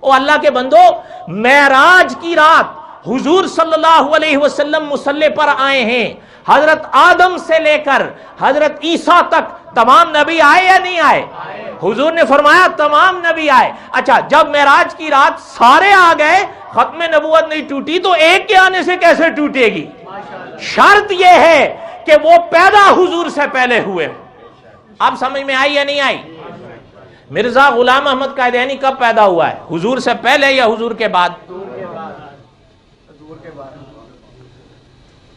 او اللہ کے بندو، معراج کی رات حضور صلی اللہ علیہ وسلم مصلی پر آئے ہیں، حضرت آدم سے لے کر حضرت عیسیٰ تک تمام نبی آئے یا نہیں آئے؟ حضور نے فرمایا تمام نبی آئے۔ اچھا، جب معراج کی رات سارے آ گئے، ختم نبوت نہیں ٹوٹی تو ایک کے آنے سے کیسے ٹوٹے گی؟ شرط یہ ہے کہ وہ پیدا حضور سے پہلے ہوئے۔ اب سمجھ میں آئی یا نہیں آئی؟ مرزا غلام احمد قادیانی کب پیدا ہوا ہے؟ حضور سے پہلے یا حضور کے بعد؟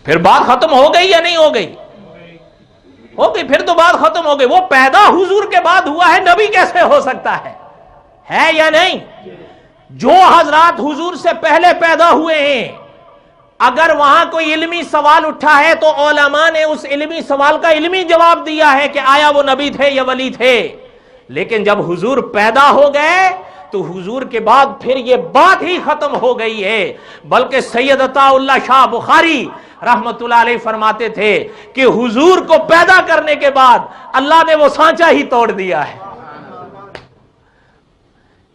پھر بات ختم ہو گئی یا نہیں ہو گئی؟ ہو گئی، پھر تو بات ختم ہو گئی۔ وہ پیدا حضور کے بعد ہوا ہے، نبی کیسے ہو سکتا ہے یا نہیں؟ جو حضرات حضور سے پہلے پیدا ہوئے ہیں، اگر وہاں کوئی علمی سوال اٹھا ہے تو علماء نے اس علمی سوال کا علمی جواب دیا ہے کہ آیا وہ نبی تھے یا ولی تھے۔ لیکن جب حضور پیدا ہو گئے تو حضور کے بعد پھر یہ بات ہی ختم ہو گئی ہے۔ بلکہ سید عطا اللہ شاہ بخاری رحمت اللہ علیہ فرماتے تھے کہ حضور کو پیدا کرنے کے بعد اللہ نے وہ سانچہ ہی توڑ دیا ہے۔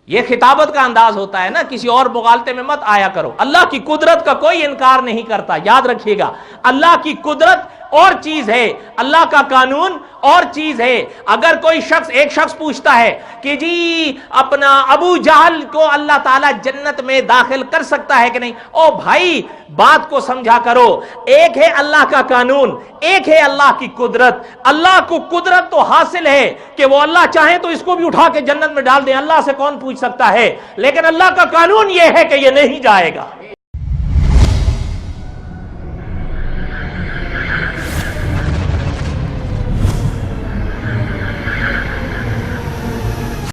یہ خطابت کا انداز ہوتا ہے نا، کسی اور مغالطے میں مت آیا کرو۔ اللہ کی قدرت کا کوئی انکار نہیں کرتا، یاد رکھیے گا، اللہ کی قدرت اور چیز ہے، اللہ کا قانون اور چیز ہے۔ اگر کوئی ایک شخص پوچھتا ہے کہ جی اپنا ابو جہل کو اللہ تعالیٰ جنت میں داخل کر سکتا ہے کہ نہیں، او بھائی بات کو سمجھا کرو، ایک ہے اللہ کا قانون، ایک ہے اللہ کی قدرت۔ اللہ کو قدرت تو حاصل ہے کہ وہ اللہ چاہیں تو اس کو بھی اٹھا کے جنت میں ڈال دیں، اللہ سے کون پوچھ سکتا ہے، لیکن اللہ کا قانون یہ ہے کہ یہ نہیں جائے گا۔